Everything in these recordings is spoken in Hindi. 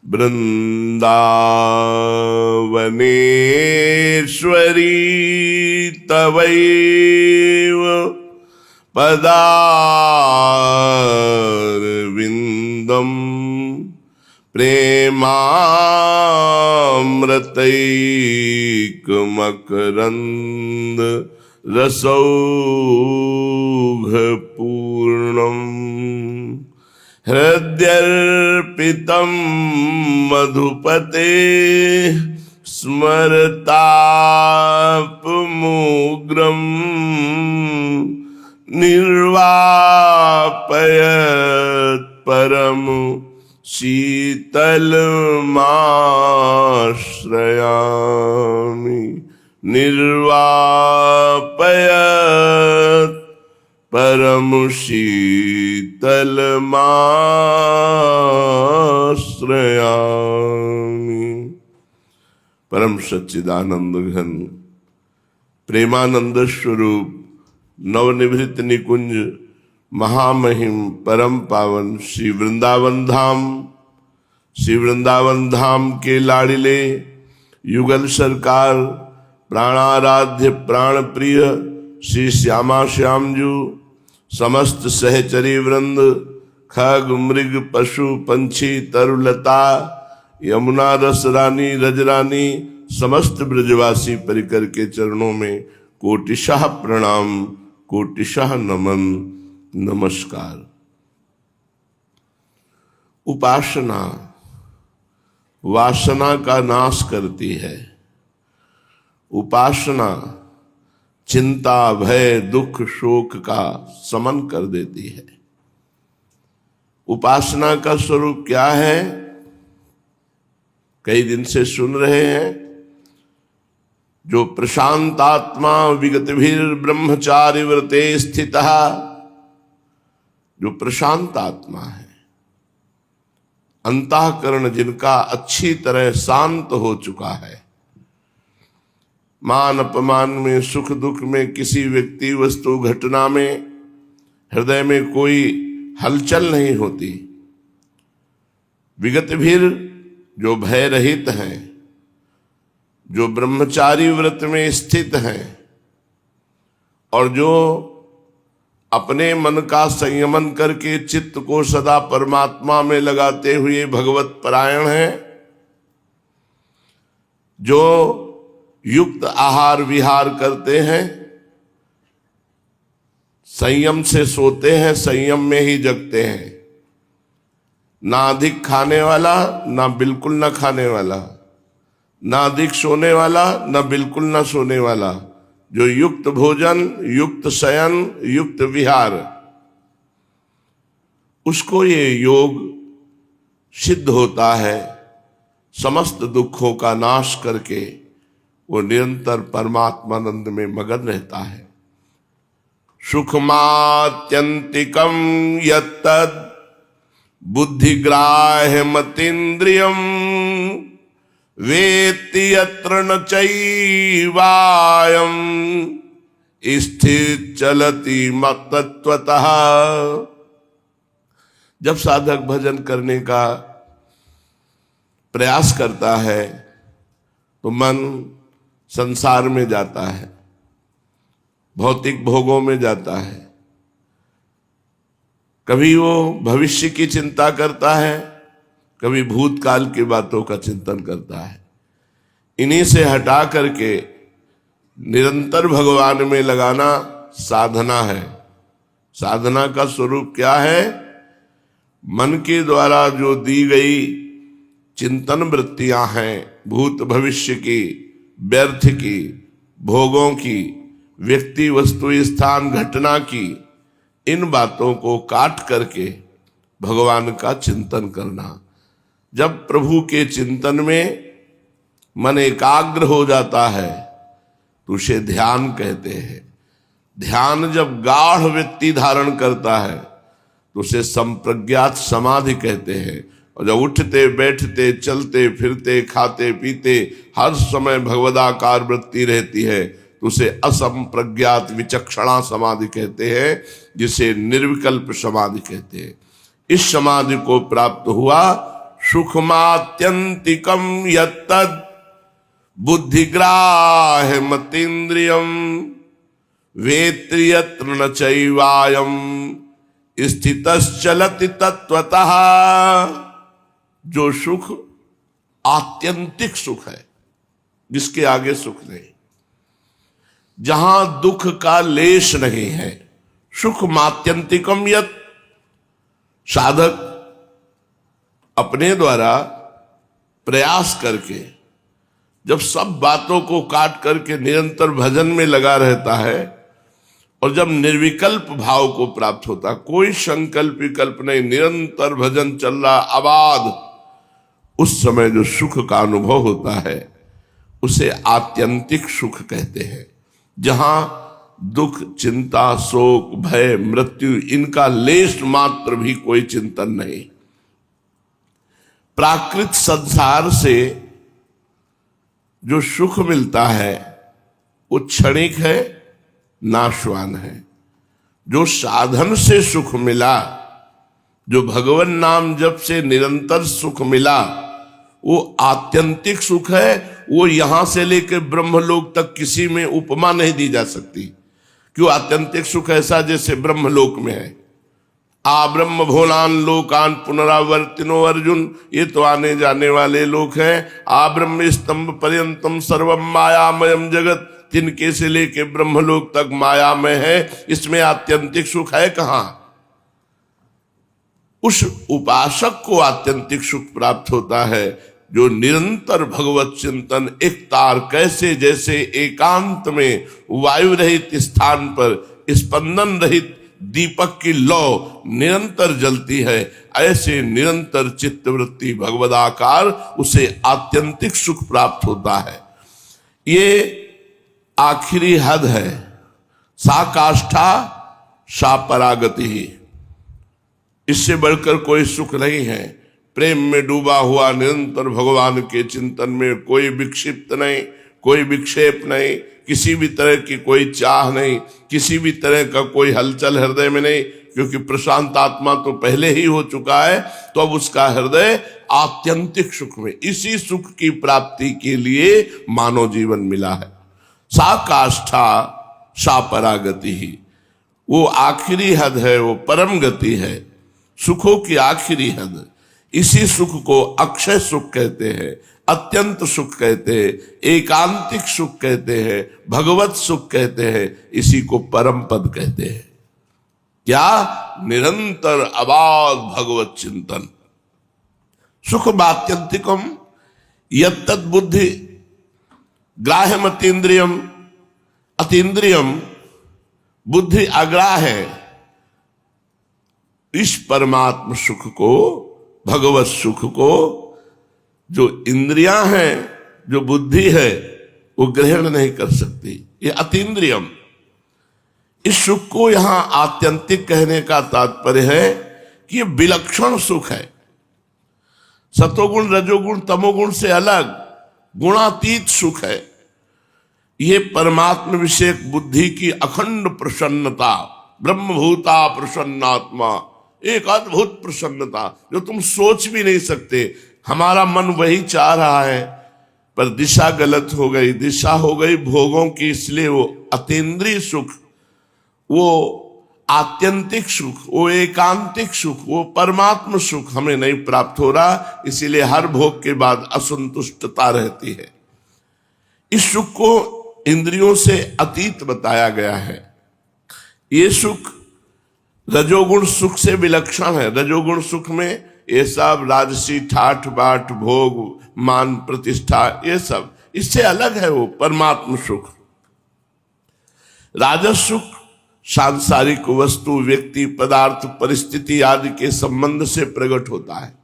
वृन्दावनेश्वरी तवैव पदारविन्दं प्रेमामृतैकमकरन्द रसौघपूर्णम् हृद्यर्पितं मधुपते स्मरतापमुग्रं निर्वापयत् परम शीतलमाश्रयामि निर्वापयत् परम शीतलमाश्रयामि। परम सच्चिदानंद घन प्रेमानंद स्वरूप नवनिभृत निकुंज महामहिम परम पावन श्री वृंदावन धाम के लाडिले युगल सरकार प्राणाराध्य प्राण प्रिय श्री श्यामा श्यामजू समस्त सहचरी वृंद खग मृग पशु पंछी तरुलता यमुना रस रानी रजरानी समस्त ब्रजवासी परिकर के चरणों में कोटिशः प्रणाम कोटिशः नमन नमस्कार। उपासना वासना का नाश करती है। उपासना चिंता भय दुख शोक का शमन कर देती है। उपासना का स्वरूप क्या है? कई दिन से सुन रहे हैं। जो प्रशांतात्मा विगतभिर ब्रह्मचारि व्रते स्थितः, जो प्रशांत आत्मा है, अंतःकरण जिनका अच्छी तरह शांत हो चुका है, मान अपमान में सुख दुख में किसी व्यक्ति वस्तु घटना में हृदय में कोई हलचल नहीं होती। विगतभिर जो भय रहित हैं, जो ब्रह्मचारी व्रत में स्थित हैं और जो अपने मन का संयमन करके चित्त को सदा परमात्मा में लगाते हुए भगवत परायण हैं, जो युक्त आहार विहार करते हैं, संयम से सोते हैं, संयम में ही जगते हैं, ना अधिक खाने वाला ना बिल्कुल ना खाने वाला, ना अधिक सोने वाला ना बिल्कुल ना सोने वाला, जो युक्त भोजन युक्त शयन युक्त विहार, उसको ये योग सिद्ध होता है। समस्त दुखों का नाश करके वो निरंतर परमात्मानंद में मगन रहता है। सुखमात्यंतिकम यत्तद् बुद्धिग्राह्य मतीन्द्रियम वेत्ति यत्र न चैवायम स्थित चलति मत्तत्वतः। जब साधक भजन करने का प्रयास करता है तो मन संसार में जाता है, भौतिक भोगों में जाता है। कभी वो भविष्य की चिंता करता है, कभी भूतकाल की बातों का चिंतन करता है। इन्हीं से हटा करके निरंतर भगवान में लगाना साधना है। साधना का स्वरूप क्या है? मन के द्वारा जो दी गई चिंतन वृत्तियां हैं, भूत भविष्य की, व्यर्थ की, भोगों की, व्यक्ति वस्तु स्थान घटना की, इन बातों को काट करके भगवान का चिंतन करना। जब प्रभु के चिंतन में मन एकाग्र हो जाता है तो उसे ध्यान कहते हैं। ध्यान जब गाढ़ व्यक्ति धारण करता है तो उसे संप्रज्ञात समाधि कहते हैं। और जब उठते बैठते चलते फिरते खाते पीते हर समय भगवदाकार वृत्ति रहती है तो उसे असंप्रज्ञात विचक्षणा समाधि कहते हैं, जिसे निर्विकल्प समाधि कहते हैं। इस समाधि को प्राप्त हुआ सुखमात्यंतिकम यत्तद् बुद्धिग्राह्यमतीन्द्रियम वेत्ति यत्र न चैवायम स्थितश्चलति तत्वतः। जो सुख आत्यंतिक सुख है, जिसके आगे सुख नहीं, जहां दुख का लेश नहीं है। सुख मात्यंतिकम यत्, साधक अपने द्वारा प्रयास करके जब सब बातों को काट करके निरंतर भजन में लगा रहता है, और जब निर्विकल्प भाव को प्राप्त होता, कोई संकल्प विकल्प नहीं, निरंतर भजन चल रहा अबाध, उस समय जो सुख का अनुभव होता है उसे आत्यंतिक सुख कहते हैं। जहां दुख, चिंता, शोक, भय, मृत्यु, इनका लेश मात्र भी कोई चिंतन नहीं। प्राकृत संसार से जो सुख मिलता है वो क्षणिक है, नाशवान है। जो साधन से सुख मिला, जो भगवान नाम जप से निरंतर सुख मिला, वो आत्यंतिक सुख है। वो यहां से लेकर ब्रह्मलोक तक किसी में उपमा नहीं दी जा सकती। क्यों? आत्यंतिक सुख ऐसा जैसे ब्रह्मलोक में है। आ ब्रह्म भोलान लोकान पुनरावर्तिनो अर्जुन, ये तो आने जाने वाले लोग हैं। आ ब्रह्म स्तंभ पर्यंतम सर्वम मायामयम जगत, तिनके से लेके ब्रह्मलोक तक मायामय है। इसमें आत्यंतिक सुख है कहां? उस उपासक को आत्यंतिक सुख प्राप्त होता है जो निरंतर भगवत चिंतन, एक तार कैसे जैसे एकांत में वायु रहित स्थान पर स्पंदन रहित दीपक की लौ निरंतर जलती है, ऐसे निरंतर चित्तवृत्ति भगवदाकार, उसे आत्यंतिक सुख प्राप्त होता है। ये आखिरी हद है। सा काष्ठा सा परागति ही, इससे बढ़कर कोई सुख नहीं है। प्रेम में डूबा हुआ निरंतर भगवान के चिंतन में, कोई विक्षिप्त नहीं, कोई विक्षेप नहीं, किसी भी तरह की कोई चाह नहीं, किसी भी तरह का कोई हलचल हृदय में नहीं, क्योंकि प्रशांत आत्मा तो पहले ही हो चुका है। तो अब उसका हृदय आत्यंतिक सुख में, इसी सुख की प्राप्ति के लिए मानव जीवन मिला है। सा काष्ठा सा परागति ही, वो आखिरी हद है, वो परम गति है, सुखों की आखिरी हद। इसी सुख को अक्षय सुख कहते हैं, अत्यंत सुख कहते हैं, एकांतिक सुख कहते हैं, भगवत सुख कहते हैं। इसी को परम पद कहते हैं। क्या? निरंतर अबाध भगवत चिंतन। सुख आत्यंतिकम यत्तद् बुद्धि ग्राह्यम अतीन्द्रियम, अतीन्द्रियम बुद्धि अग्राह्य है। इस परमात्म सुख को, भगवत सुख को, जो इंद्रियां हैं, जो बुद्धि है, वो ग्रहण नहीं कर सकती। ये अतीन्द्रियम। इस सुख को यहां आत्यंतिक कहने का तात्पर्य है कि ये विलक्षण सुख है। सतोगुण, रजोगुण, तमोगुण से अलग गुणातीत सुख है। ये परमात्म विषयक बुद्धि की अखंड प्रसन्नता, ब्रह्मभूता प्रसन्नात्मा, एक अद्भुत प्रसन्नता जो तुम सोच भी नहीं सकते। हमारा मन वही चाह रहा है, पर दिशा गलत हो गई, दिशा हो गई भोगों की, इसलिए वो अतीन्द्रिय सुख, वो आत्यंतिक सुख, वो एकांतिक सुख, वो परमात्म सुख हमें नहीं प्राप्त हो रहा। इसीलिए हर भोग के बाद असंतुष्टता रहती है। इस सुख को इंद्रियों से अतीत बताया गया है। ये सुख रजोगुण सुख से विलक्षण है। रजोगुण सुख में ये सब राजसी ठाठ बाट, भोग, मान, प्रतिष्ठा, ये सब इससे अलग है वो परमात्म सुख। राजस सुख सांसारिक वस्तु, व्यक्ति, पदार्थ, परिस्थिति आदि के संबंध से प्रकट होता है।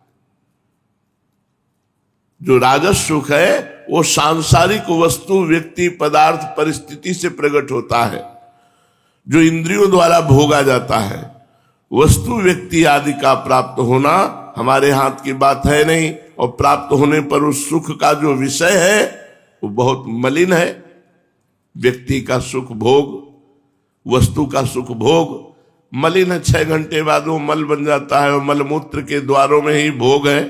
जो राजस सुख है वो सांसारिक वस्तु, व्यक्ति, पदार्थ, परिस्थिति से प्रकट होता है, जो इंद्रियों द्वारा भोगा जाता है। वस्तु, व्यक्ति आदि का प्राप्त होना हमारे हाथ की बात है नहीं, और प्राप्त होने पर उस सुख का जो विषय है वो बहुत मलिन है। व्यक्ति का सुख भोग, वस्तु का सुख भोग मलिन है। 6 घंटे बाद वो मल बन जाता है, और मलमूत्र के द्वारों में ही भोग है।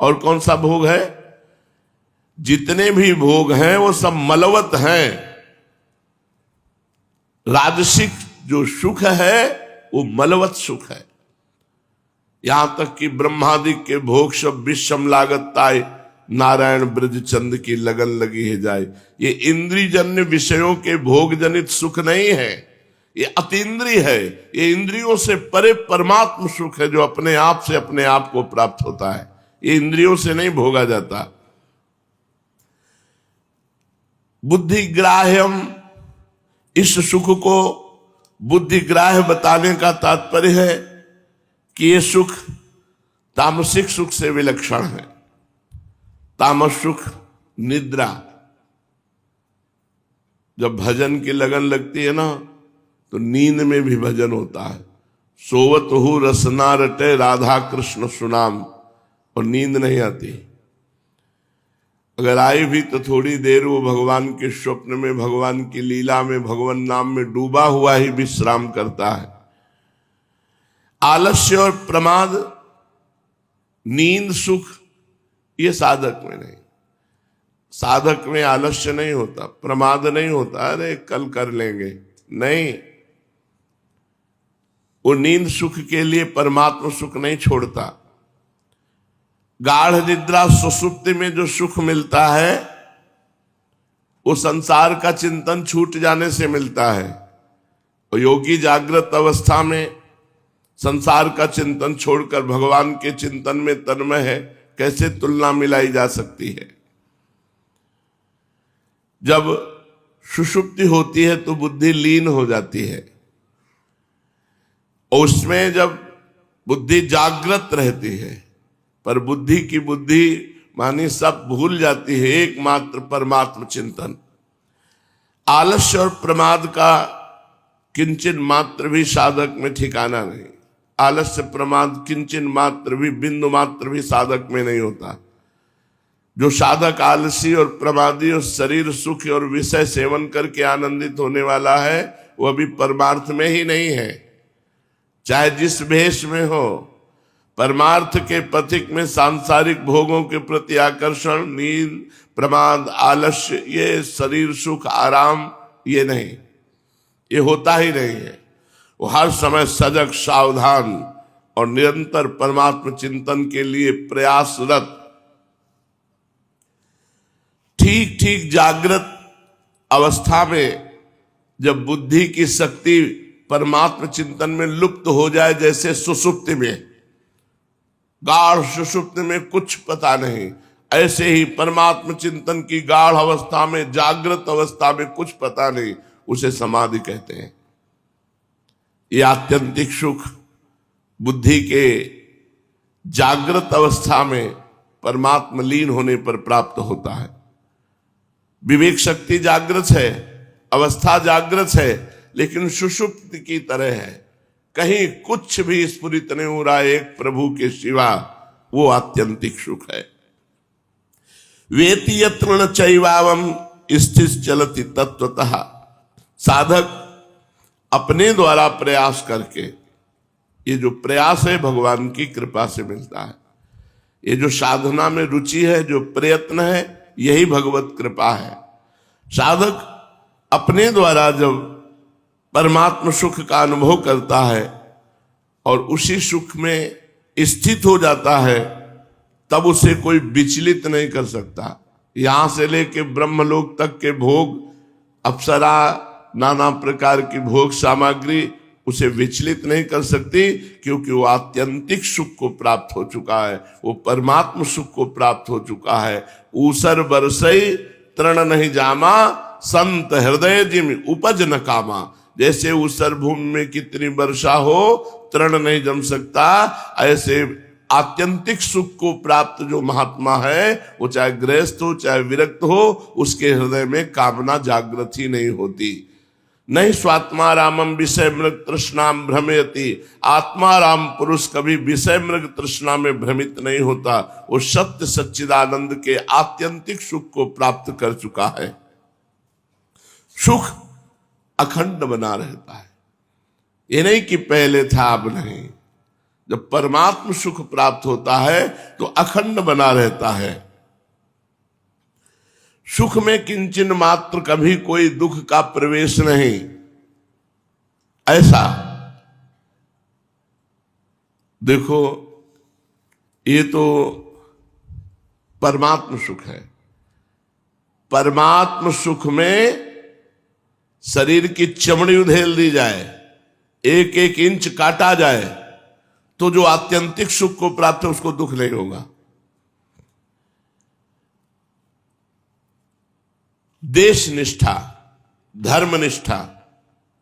और कौन सा भोग है? जितने भी भोग हैं वो सब मलवत हैं। राजसिक जो सुख है वो मलवत सुख है। यहां तक कि ब्रह्मादिक के भोग सब विषम लागत ताय, नारायण ब्रज चंद की लगन लगी है जाए। ये इंद्रियजन्य विषयों के भोग जनित सुख नहीं है, ये अतीन्द्रिय है। ये इंद्रियों से परे परमात्म सुख है जो अपने आप से अपने आप को प्राप्त होता है। ये इंद्रियों से नहीं भोगा जाता। बुद्धि ग्राह्यम, इस सुख को बुद्धि ग्राह्य बताने का तात्पर्य है कि ये सुख तामसिक सुख से विलक्षण है। तामस सुख निद्रा, जब भजन की लगन लगती है ना तो नींद में भी भजन होता है। सोवत हु रसना रटे राधा कृष्ण सुनाम, और नींद नहीं आती। अगर आई भी तो थोड़ी देर वो भगवान के स्वप्न में, भगवान की लीला में, भगवान नाम में डूबा हुआ ही विश्राम करता है। आलस्य और प्रमाद, नींद सुख, ये साधक में नहीं। साधक में आलस्य नहीं होता, प्रमाद नहीं होता, अरे कल कर लेंगे, नहीं। वो नींद सुख के लिए परमात्मा सुख नहीं छोड़ता। गाढ़ निद्रा सुसुप्ति में जो सुख मिलता है वो संसार का चिंतन छूट जाने से मिलता है। और योगी जागृत अवस्था में संसार का चिंतन छोड़कर भगवान के चिंतन में तन्मय है, कैसे तुलना मिलाई जा सकती है। जब सुषुप्ति होती है तो बुद्धि लीन हो जाती है, और उसमें जब बुद्धि जागृत रहती है पर बुद्धि की बुद्धि मानी सब भूल जाती है, एकमात्र परमात्म चिंतन। आलस्य और प्रमाद का किंचन मात्र भी साधक में ठिकाना नहीं। आलस्य प्रमाद किंचन मात्र भी, बिंदु मात्र भी साधक में नहीं होता। जो साधक आलसी और प्रमादी और शरीर सुख और विषय सेवन करके आनंदित होने वाला है वो अभी परमार्थ में ही नहीं है, चाहे जिस भेष में हो। परमार्थ के पथिक में सांसारिक भोगों के प्रति आकर्षण, नींद, प्रमाद, आलस्य, ये शरीर सुख, आराम, ये नहीं, ये होता ही नहीं है। वो हर समय सजग, सावधान और निरंतर परमात्मा चिंतन के लिए प्रयासरत। ठीक ठीक जागृत अवस्था में जब बुद्धि की शक्ति परमात्मा चिंतन में लुप्त हो जाए, जैसे सुषुप्ति में, गाढ़ सुषुप्ति में कुछ पता नहीं, ऐसे ही परमात्मा चिंतन की गाढ़ अवस्था में, जागृत अवस्था में कुछ पता नहीं, उसे समाधि कहते हैं। ये आत्यंतिक सुख बुद्धि के जागृत अवस्था में परमात्मा लीन होने पर प्राप्त होता है। विवेक शक्ति जागृत है, अवस्था जागृत है, लेकिन सुषुप्ति की तरह है, कहीं कुछ भी स्फुरित नहीं हो रहा एक प्रभु के सिवा। वो आत्यंतिक सुख है। वेति यत्र न चैवावम स्थित चलति तत्वतः। साधक अपने द्वारा प्रयास करके, ये जो प्रयास है भगवान की कृपा से मिलता है। ये जो साधना में रुचि है, जो प्रयत्न है, यही भगवत कृपा है। साधक अपने द्वारा जब परमात्म सुख का अनुभव करता है और उसी सुख में स्थित हो जाता है, तब उसे कोई विचलित नहीं कर सकता। यहां से लेके ब्रह्मलोक तक के भोग, अप्सरा, नाना प्रकार की भोग सामग्री उसे विचलित नहीं कर सकती, क्योंकि वो आत्यंतिक सुख को प्राप्त हो चुका है, वो परमात्म सुख को प्राप्त हो चुका है। ऊसर बरसई तृण नहीं जामा, संत हृदय जिम उपज न कामा। जैसे ऊसर भूमि में कितनी वर्षा हो, तृण नहीं जम सकता, ऐसे आत्यंतिक सुख को प्राप्त जो महात्मा है, वो चाहे गृहस्थ हो चाहे विरक्त हो, उसके हृदय में कामना जागृत ही नहीं होती। नहीं स्वात्मा रामम विषय मृग तृष्णाम भ्रमयति। आत्मा राम पुरुष कभी विषय मृग तृष्णा में भ्रमित नहीं होता, वो सत्य सच्चिदानंद के आत्यंतिक सुख को प्राप्त कर चुका है। सुख अखंड बना रहता है, ये नहीं कि पहले था अब नहीं। जब परमात्म सुख प्राप्त होता है तो अखंड बना रहता है। सुख में किंचन मात्र कभी कोई दुख का प्रवेश नहीं, ऐसा। देखो ये तो परमात्म सुख है। परमात्म सुख में शरीर की चमड़ी उधेल दी जाए, एक एक इंच काटा जाए, तो जो आत्यंतिक सुख को प्राप्त है उसको दुख नहीं होगा। देश निष्ठा, धर्म निष्ठा,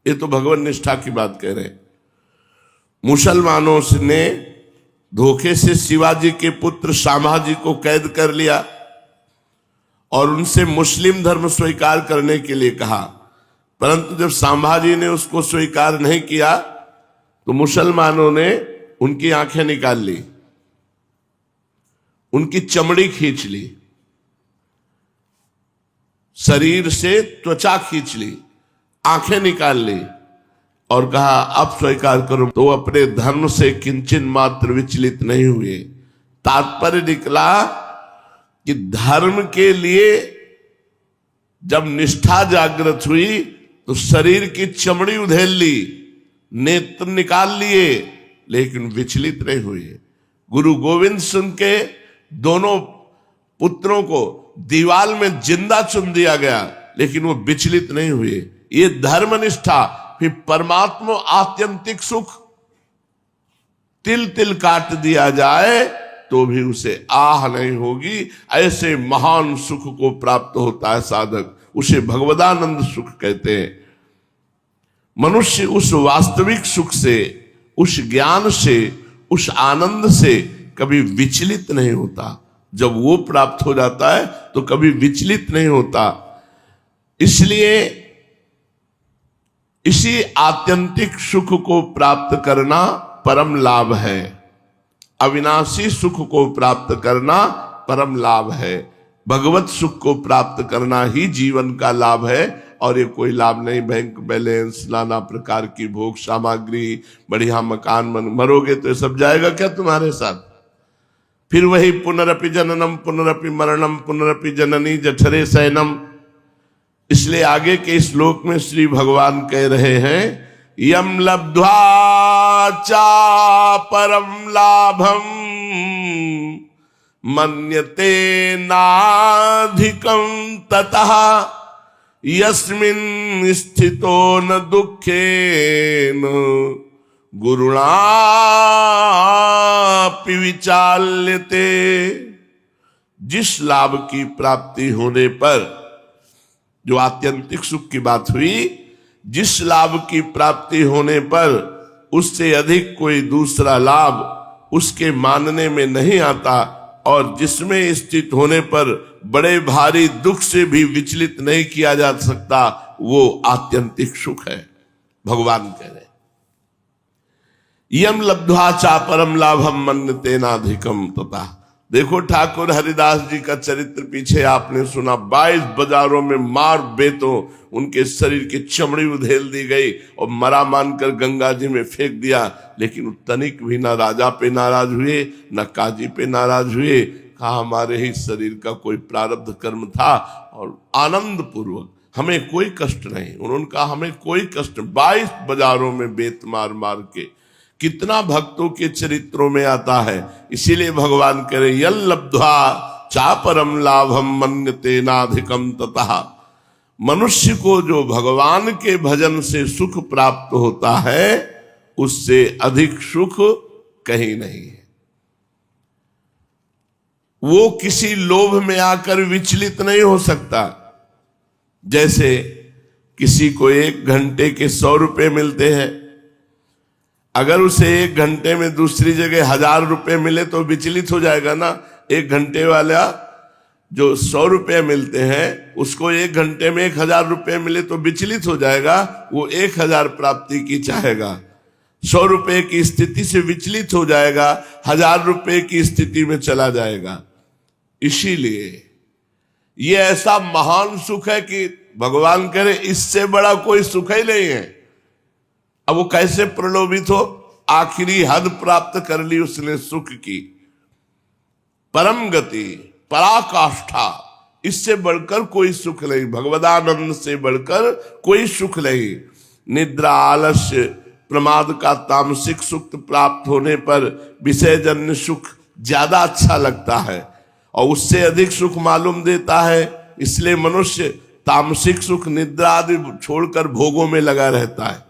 ये तो भगवान निष्ठा की बात कह रहे हैं। मुसलमानों ने धोखे से शिवाजी के पुत्र संभाजी को कैद कर लिया और उनसे मुस्लिम धर्म स्वीकार करने के लिए कहा, परंतु जब संभाजी ने उसको स्वीकार नहीं किया तो मुसलमानों ने उनकी आंखें निकाल ली, उनकी चमड़ी खींच ली, शरीर से त्वचा खींच ली, आंखें निकाल ली और कहा अब स्वीकार करो। तो अपने धर्म से किंचन मात्र विचलित नहीं हुए। तात्पर्य निकला कि धर्म के लिए जब निष्ठा जागृत हुई तो शरीर की चमड़ी उधेल ली, नेत्र निकाल लिए, लेकिन विचलित नहीं हुए। गुरु गोविंद सिंह के दोनों पुत्रों को दीवाल में जिंदा चुन दिया गया, लेकिन वो विचलित नहीं हुए। ये धर्मनिष्ठा। फिर परमात्मा आत्यंतिक सुख तिल तिल काट दिया जाए तो भी उसे आह नहीं होगी। ऐसे महान सुख को प्राप्त होता है साधक, उसे भगवदानंद सुख कहते हैं। मनुष्य उस वास्तविक सुख से, उस ज्ञान से, उस आनंद से कभी विचलित नहीं होता। जब वो प्राप्त हो जाता है तो कभी विचलित नहीं होता। इसलिए इसी आत्यंतिक सुख को प्राप्त करना परम लाभ है। अविनाशी सुख को प्राप्त करना परम लाभ है। भगवत सुख को प्राप्त करना ही जीवन का लाभ है और ये कोई लाभ नहीं बैंक बैलेंस, नाना प्रकार की भोग सामग्री, बढ़िया मकान। मरोगे तो ये सब जाएगा क्या तुम्हारे साथ? फिर वही पुनरपि जननम पुनरपि मरणम पुनरपि जननी जठरे शयनम। इसलिए आगे के श्लोक में श्री भगवान कह रहे हैं, यम लब्ध्वा चा परम लाभम मन्यते नाधिकं ततः यस्मिन् स्थितो न दुःखेन गुरुणापि विचाल्यते। जिस लाभ की प्राप्ति होने पर, जो आत्यंतिक सुख की बात हुई, जिस लाभ की प्राप्ति होने पर उससे अधिक कोई दूसरा लाभ उसके मानने में नहीं आता और जिसमें स्थित होने पर बड़े भारी दुख से भी विचलित नहीं किया जा सकता, वो आत्यंतिक सुख है। भगवान कह रहे यम लब्ध्वा चा परम लाभम मन्यते नाधिकम तथा। देखो ठाकुर हरिदास जी का चरित्र पीछे आपने सुना। 22 बाजारों में मार बेतो उनके शरीर की चमड़ी उधेल दी गई और मरा मानकर गंगा जी में फेंक दिया, लेकिन तनिक भी ना राजा पे नाराज हुए, न काजी पे नाराज हुए। कहा हमारे ही शरीर का कोई प्रारब्ध कर्म था और आनंद पूर्वक, हमें कोई कष्ट नहीं। उन्होंने कहा हमें कोई कष्ट। 22 बाजारों में बेत मार मार के, कितना भक्तों के चरित्रों में आता है। इसीलिए भगवान कह रहे यल लब्ध्वा चा परम लाभम मन्यते नाधिकम ततः। मनुष्य को जो भगवान के भजन से सुख प्राप्त होता है, उससे अधिक सुख कहीं नहीं है। वो किसी लोभ में आकर विचलित नहीं हो सकता। जैसे किसी को 1 घंटे के 100 रुपए मिलते हैं, अगर उसे 1 घंटे में दूसरी जगह 1000 रुपए मिले तो विचलित हो जाएगा ना। 1 घंटे वाला जो 100 रुपए मिलते हैं, उसको 1 घंटे में 1000 रुपए मिले तो विचलित हो जाएगा। वो 1000 प्राप्ति की चाहेगा, 100 रुपए की स्थिति से विचलित हो जाएगा, 1000 रुपए की स्थिति में चला जाएगा। इसीलिए ये ऐसा महान सुख है कि भगवान करे इससे बड़ा कोई सुख ही नहीं है। अब वो कैसे प्रलोभित हो? आखिरी हद प्राप्त कर ली उसने सुख की, परम गति, पराकाष्ठा, इससे बढ़कर कोई सुख नहीं, भगवदानंद से बढ़कर कोई सुख नहीं। निद्रा, आलस्य, प्रमाद का तामसिक सुख प्राप्त होने पर विषयजन्य सुख ज्यादा अच्छा लगता है और उससे अधिक सुख मालूम देता है, इसलिए मनुष्य तामसिक सुख, निद्रा आदि छोड़कर भोगों में लगा रहता है।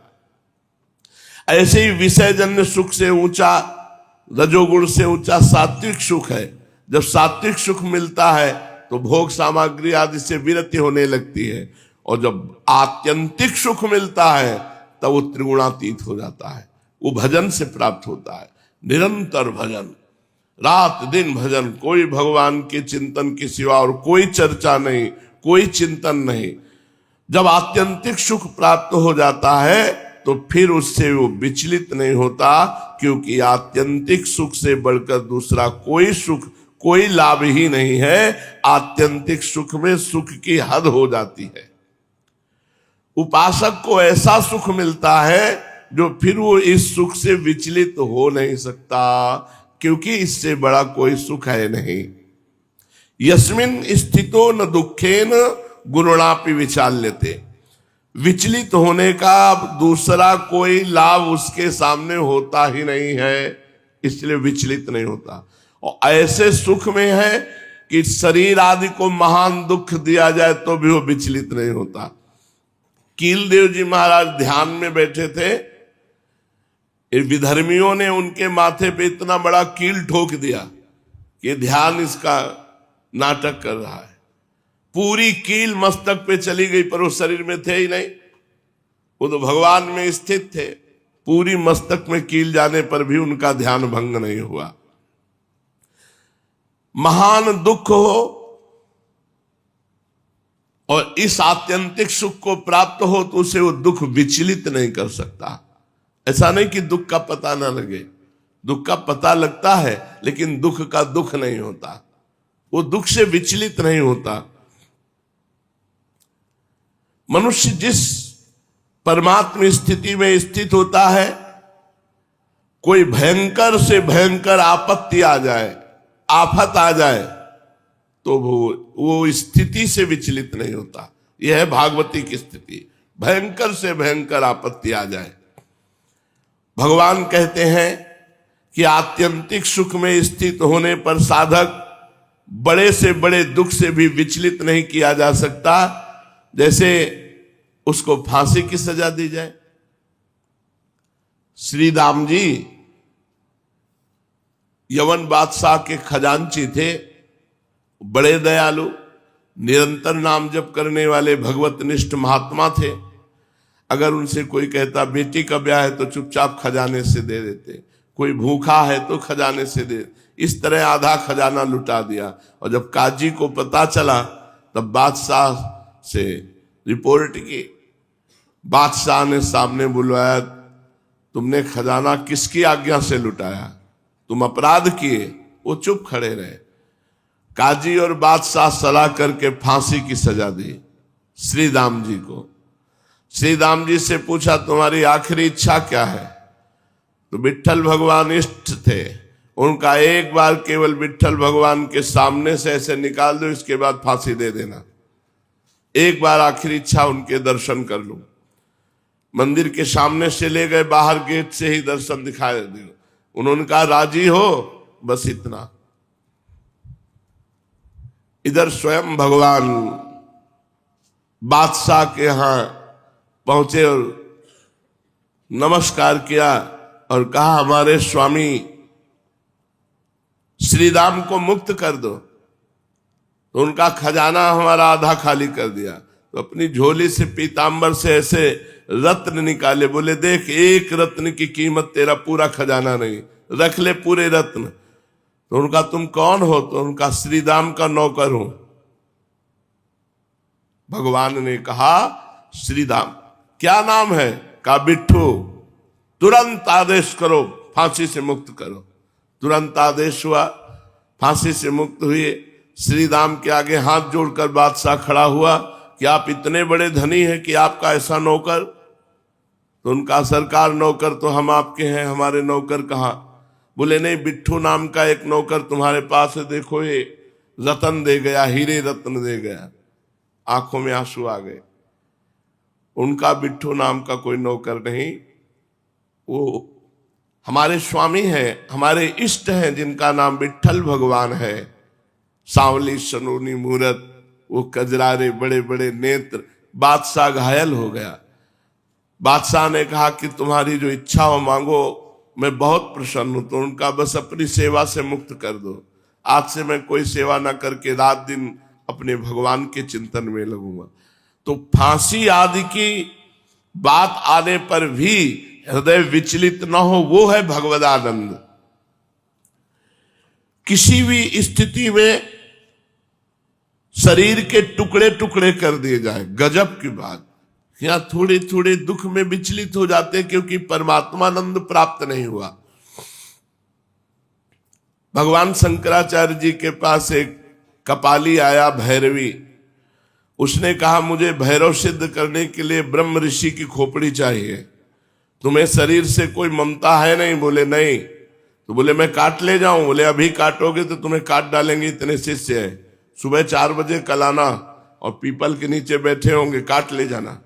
ऐसे ही विषयजन्य सुख से ऊंचा, रजोगुण से ऊंचा सात्विक सुख है। जब सात्विक सुख मिलता है तो भोग सामग्री आदि से विरति होने लगती है, और जब आत्यंतिक सुख मिलता है तब वो त्रिगुणातीत हो जाता है। वो भजन से प्राप्त होता है, निरंतर भजन, रात दिन भजन, कोई भगवान के चिंतन के सिवा और कोई चर्चा नहीं, कोई चिंतन नहीं। जब आत्यंतिक सुख प्राप्त हो जाता है तो फिर उससे वो विचलित नहीं होता, क्योंकि आत्यंतिक सुख से बढ़कर दूसरा कोई सुख, कोई लाभ ही नहीं है। आत्यंतिक सुख में सुख की हद हो जाती है। उपासक को ऐसा सुख मिलता है जो फिर वो इस सुख से विचलित हो नहीं सकता, क्योंकि इससे बड़ा कोई सुख है नहीं। यस्मिन स्थितो न दुखेन गुरुणापि विचाल्यते, विचलित होने का दूसरा कोई लाभ उसके सामने होता ही नहीं है, इसलिए विचलित नहीं होता। और ऐसे सुख में है कि शरीर आदि को महान दुख दिया जाए तो भी वो विचलित नहीं होता। कीलदेव जी महाराज ध्यान में बैठे थे, विधर्मियों ने उनके माथे पे इतना बड़ा कील ठोक दिया कि ध्यान इसका नाटक कर रहा है। पूरी कील मस्तक पे चली गई, पर वो शरीर में थे ही नहीं, वो तो भगवान में स्थित थे। पूरी मस्तक में कील जाने पर भी उनका ध्यान भंग नहीं हुआ। महान दुख हो और इस आत्यंतिक सुख को प्राप्त हो तो उसे वो दुख विचलित नहीं कर सकता। ऐसा नहीं कि दुख का पता ना लगे, दुख का पता लगता है, लेकिन दुख का दुख नहीं होता, वो दुख से विचलित नहीं होता। मनुष्य जिस परमात्म स्थिति में स्थित होता है, कोई भयंकर से भयंकर आपत्ति आ जाए, आफत आ जाए, तो वो स्थिति से विचलित नहीं होता। यह है भागवती की स्थिति। भयंकर से भयंकर आपत्ति आ जाए, भगवान कहते हैं कि आत्यंतिक सुख में स्थित होने पर साधक बड़े से बड़े दुख से भी विचलित नहीं किया जा सकता। जैसे उसको फांसी की सजा दी जाए। श्री राम जी यवन बादशाह के खजांची थे, बड़े दयालु, निरंतर नाम जप करने वाले भगवतनिष्ठ महात्मा थे। अगर उनसे कोई कहता बेटी का ब्याह है तो चुपचाप खजाने से दे देते, कोई भूखा है तो खजाने से दे, इस तरह आधा खजाना लुटा दिया। और जब काजी को पता चला तब बादशाह से रिपोर्ट की। बादशाह ने सामने बुलवाया, तुमने खजाना किसकी आज्ञा से लुटाया, तुम अपराध किए। वो चुप खड़े रहे। काजी और बादशाह सलाह करके फांसी की सजा दी श्री राम जी को। श्री राम जी से पूछा तुम्हारी आखिरी इच्छा क्या है? तो विट्ठल भगवान इष्ट थे, उनका एक बार केवल विट्ठल भगवान के सामने से ऐसे निकाल दो, इसके बाद फांसी दे देना। एक बार आखिरी इच्छा उनके दर्शन कर लूं। मंदिर के सामने से ले गए, बाहर गेट से ही दर्शन दिखाए दिए। उन्होंने कहा राजी हो, बस इतना। इधर स्वयं भगवान बादशाह के यहां पहुंचे और नमस्कार किया और कहा हमारे स्वामी श्री राम को मुक्त कर दो। तो उनका खजाना हमारा आधा खाली कर दिया। तो अपनी झोली से पीतांबर से ऐसे रत्न निकाले, बोले देख एक रत्न की कीमत तेरा पूरा खजाना नहीं, रख ले पूरे रत्न। तो उनका तुम कौन हो? तो उनका श्री राम का नौकर हूं। भगवान ने कहा श्री राम क्या नाम है? का बिट्ठू। तुरंत आदेश करो, फांसी से मुक्त करो। तुरंत आदेश हुआ, फांसी से मुक्त हुए। श्री राम के आगे हाथ जोड़कर बादशाह खड़ा हुआ कि आप इतने बड़े धनी हैं कि आपका ऐसा नौकर। तो उनका सरकार नौकर तो हम आपके हैं, हमारे नौकर कहाँ? बोले नहीं, बिट्ठू नाम का एक नौकर तुम्हारे पास है, देखो ये रतन दे गया, हीरे रत्न दे गया। आंखों में आंसू आ गए। उनका बिट्ठू नाम का कोई नौकर नहीं, वो हमारे स्वामी हैं, हमारे इष्ट हैं, जिनका नाम विट्ठल भगवान है। सांवली सनूनी मूरत, वो कजरारे बड़े बड़े नेत्र। बादशाह घायल हो गया। बादशाह ने कहा कि तुम्हारी जो इच्छा हो मांगो, मैं बहुत प्रसन्न हूं, तो उनका बस अपनी सेवा से मुक्त कर दो। आज से मैं कोई सेवा ना करके रात दिन अपने भगवान के चिंतन में लगूंगा। तो फांसी आदि की बात आने पर भी हृदय विचलित न हो, वो है भगवदानंद। किसी भी स्थिति में शरीर के टुकड़े टुकड़े कर दिए जाए, गजब की बात। यहां थोड़े थोड़े दुख में विचलित हो जाते हैं, क्योंकि परमात्मानंद प्राप्त नहीं हुआ। भगवान शंकराचार्य जी के पास एक कपाली आया, भैरवी। उसने कहा मुझे भैरव सिद्ध करने के लिए ब्रह्म ऋषि की खोपड़ी चाहिए, तुम्हें शरीर से कोई ममता है नहीं? बोले नहीं। तो बोले मैं काट ले जाऊं? बोले अभी काटोगे तो तुम्हें काट डालेंगे, इतने शिष्य है। सुबह 4 बजे कल आना और पीपल के नीचे बैठे होंगे, काट ले जाना।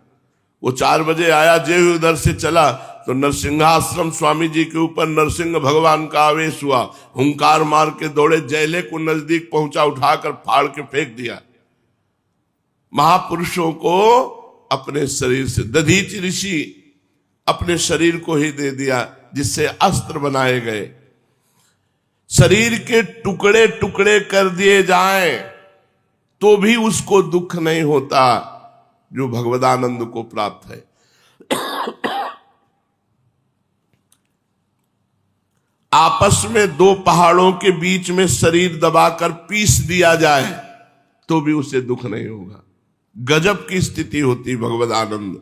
वो 4 बजे आया, जे उधर से चला तो नरसिंहाश्रम स्वामी जी के ऊपर नरसिंह भगवान का आवेश हुआ। हुंकार मार के दौड़े, जयले को नजदीक पहुंचा, उठाकर फाड़ के फेंक दिया। महापुरुषों को अपने शरीर से, दधीच ऋषि अपने शरीर को ही दे दिया, जिससे अस्त्र बनाए गए। शरीर के टुकड़े टुकड़े कर दिए जाएं तो भी उसको दुख नहीं होता, जो भगवदानंद को प्राप्त है। आपस में 2 पहाड़ों के बीच में शरीर दबाकर पीस दिया जाए तो भी उसे दुख नहीं होगा। गजब की स्थिति होती भगवदानंद।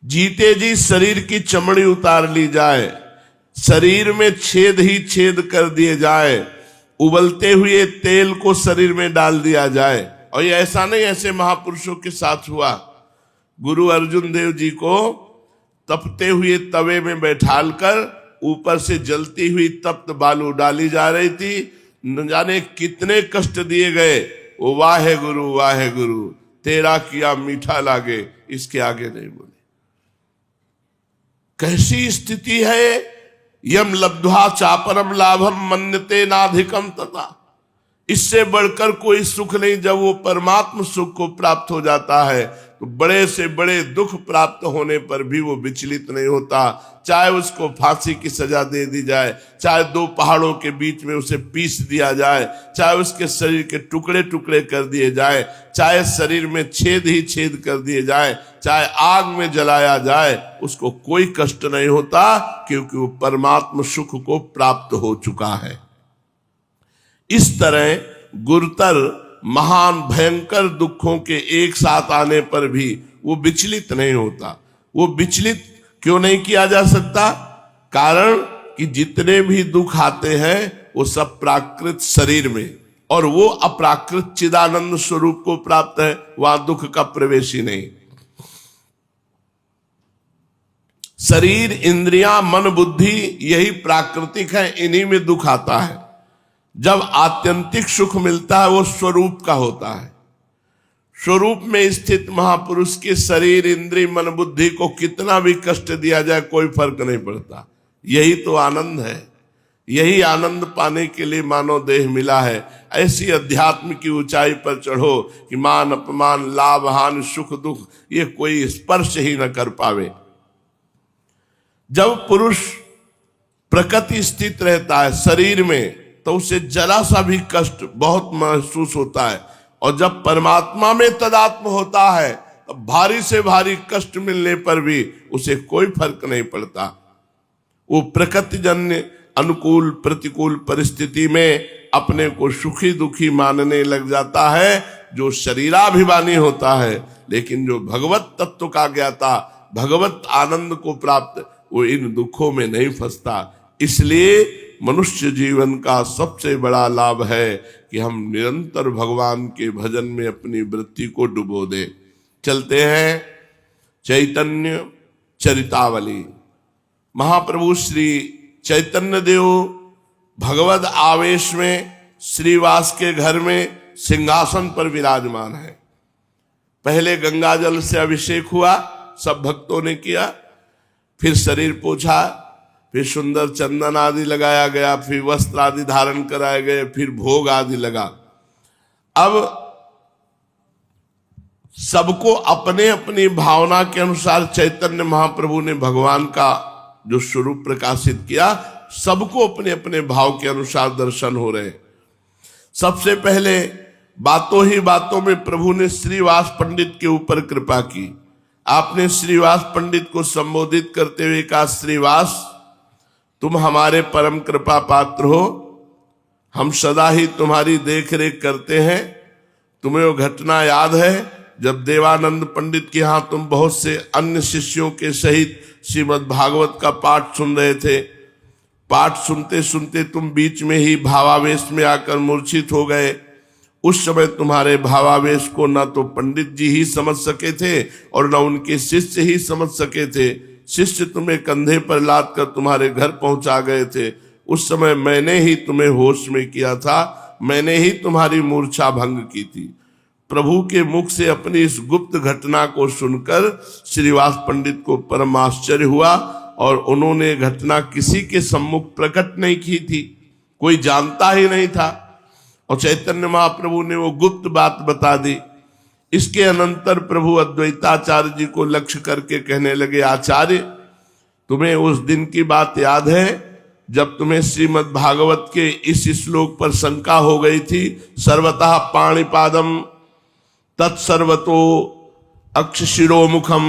जीते जी शरीर की चमड़ी उतार ली जाए, शरीर में छेद ही छेद कर दिए जाए, उबलते हुए तेल को शरीर में डाल दिया जाए। और ये ऐसा नहीं, ऐसे महापुरुषों के साथ हुआ। गुरु अर्जुन देव जी को तपते हुए तवे में बैठालकर ऊपर से जलती हुई तप्त बालू डाली जा रही थी। न जाने कितने कष्ट दिए गए। वो वाहे गुरु तेरा किया मीठा लागे, इसके आगे नहीं बोले। कैसी स्थिति है। यम लब्ध्वा चापरम लाभम मन्यते नाधिकम तथा। इससे बढ़कर कोई सुख नहीं। जब वो परमात्म सुख को प्राप्त हो जाता है तो बड़े से बड़े दुख प्राप्त होने पर भी वो विचलित नहीं होता। चाहे उसको फांसी की सजा दे दी जाए, चाहे 2 पहाड़ों के बीच में उसे पीस दिया जाए, चाहे उसके शरीर के टुकड़े टुकड़े कर दिए जाए, चाहे शरीर में छेद ही छेद कर दिए जाए, चाहे आग में जलाया जाए, उसको कोई कष्ट नहीं होता, क्योंकि वो परमात्म सुख को प्राप्त हो चुका है। इस तरह गुरुतर महान भयंकर दुखों के एक साथ आने पर भी वो विचलित नहीं होता। वो विचलित क्यों नहीं किया जा सकता? कारण कि जितने भी दुख आते हैं वो सब प्राकृत शरीर में, और वो अप्राकृत चिदानंद स्वरूप को प्राप्त है, वहां दुख का प्रवेश ही नहीं। शरीर, इंद्रियां, मन, बुद्धि यही प्राकृतिक है, इन्हीं में दुख आता है। जब आत्यंतिक सुख मिलता है वो स्वरूप का होता है। स्वरूप में स्थित महापुरुष के शरीर, इंद्रिय, मन, बुद्धि को कितना भी कष्ट दिया जाए कोई फर्क नहीं पड़ता। यही तो आनंद है। यही आनंद पाने के लिए मानव देह मिला है। ऐसी अध्यात्म की ऊंचाई पर चढ़ो कि मान अपमान, लाभ हानि, सुख दुख ये कोई स्पर्श ही न कर पावे। जब पुरुष प्रकृति स्थित रहता है शरीर में तो उसे जरा सा भी कष्ट बहुत महसूस होता है, और जब परमात्मा में तदात्म होता है तो भारी से भारी कष्ट मिलने पर भी उसे कोई फर्क नहीं पड़ता। वो प्रकृतिजन्य अनुकूल प्रतिकूल परिस्थिति में अपने को सुखी दुखी मानने लग जाता है, जो शरीराभिमानी होता है। लेकिन जो भगवत तत्व का ज्ञाता, भगवत आनंद को प्राप्त, वो इन दुखों में नहीं फंसता। इसलिए मनुष्य जीवन का सबसे बड़ा लाभ है कि हम निरंतर भगवान के भजन में अपनी वृत्ति को डुबो दें। चलते हैं। चैतन्य चरितावली। महाप्रभु श्री चैतन्य देव भगवद आवेश में श्रीवास के घर में सिंहासन पर विराजमान है। पहले गंगा जल से अभिषेक हुआ, सब भक्तों ने किया, फिर शरीर पोछा, फिर सुंदर चंदन आदि लगाया गया, फिर वस्त्र आदि धारण कराए गए, फिर भोग आदि लगा। अब सबको अपने अपनी भावना के अनुसार चैतन्य महाप्रभु ने भगवान का जो स्वरूप प्रकाशित किया, सबको अपने अपने भाव के अनुसार दर्शन हो रहे। सबसे पहले बातों ही बातों में प्रभु ने श्रीवास पंडित के ऊपर कृपा की। आपने श्रीवास पंडित को संबोधित करते हुए कहा, श्रीवास तुम हमारे परम कृपा पात्र हो, हम सदा ही तुम्हारी देख रेख करते हैं। तुम्हें वो घटना याद है जब देवानंद पंडित के यहाँ तुम बहुत से अन्य शिष्यों के सहित श्रीमद् भागवत का पाठ सुन रहे थे। पाठ सुनते सुनते तुम बीच में ही भावावेश में आकर मूर्छित हो गए। उस समय तुम्हारे भावावेश को न तो पंडित जी ही समझ सके थे और न उनके शिष्य ही समझ सके थे। शिष्य तुम्हें कंधे पर लाद कर तुम्हारे घर पहुंचा गए थे। उस समय मैंने ही तुम्हें होश में किया था, मैंने ही तुम्हारी मूर्छा भंग की थी। प्रभु के मुख से अपनी इस गुप्त घटना को सुनकर श्रीवास पंडित को परम आश्चर्य हुआ और उन्होंने घटना किसी के सम्मुख प्रकट नहीं की थी, कोई जानता ही नहीं था, और चैतन्य महाप्रभु ने वो गुप्त बात बता दी। इसके अनंतर प्रभु अद्वैताचार्य जी को लक्ष्य करके कहने लगे, आचार्य तुम्हें उस दिन की बात याद है जब तुम्हें श्रीमद् भागवत के इस श्लोक पर शंका हो गई थी, सर्वतः पाणिपादम तत्सर्वतो अक्षशिरोमुखम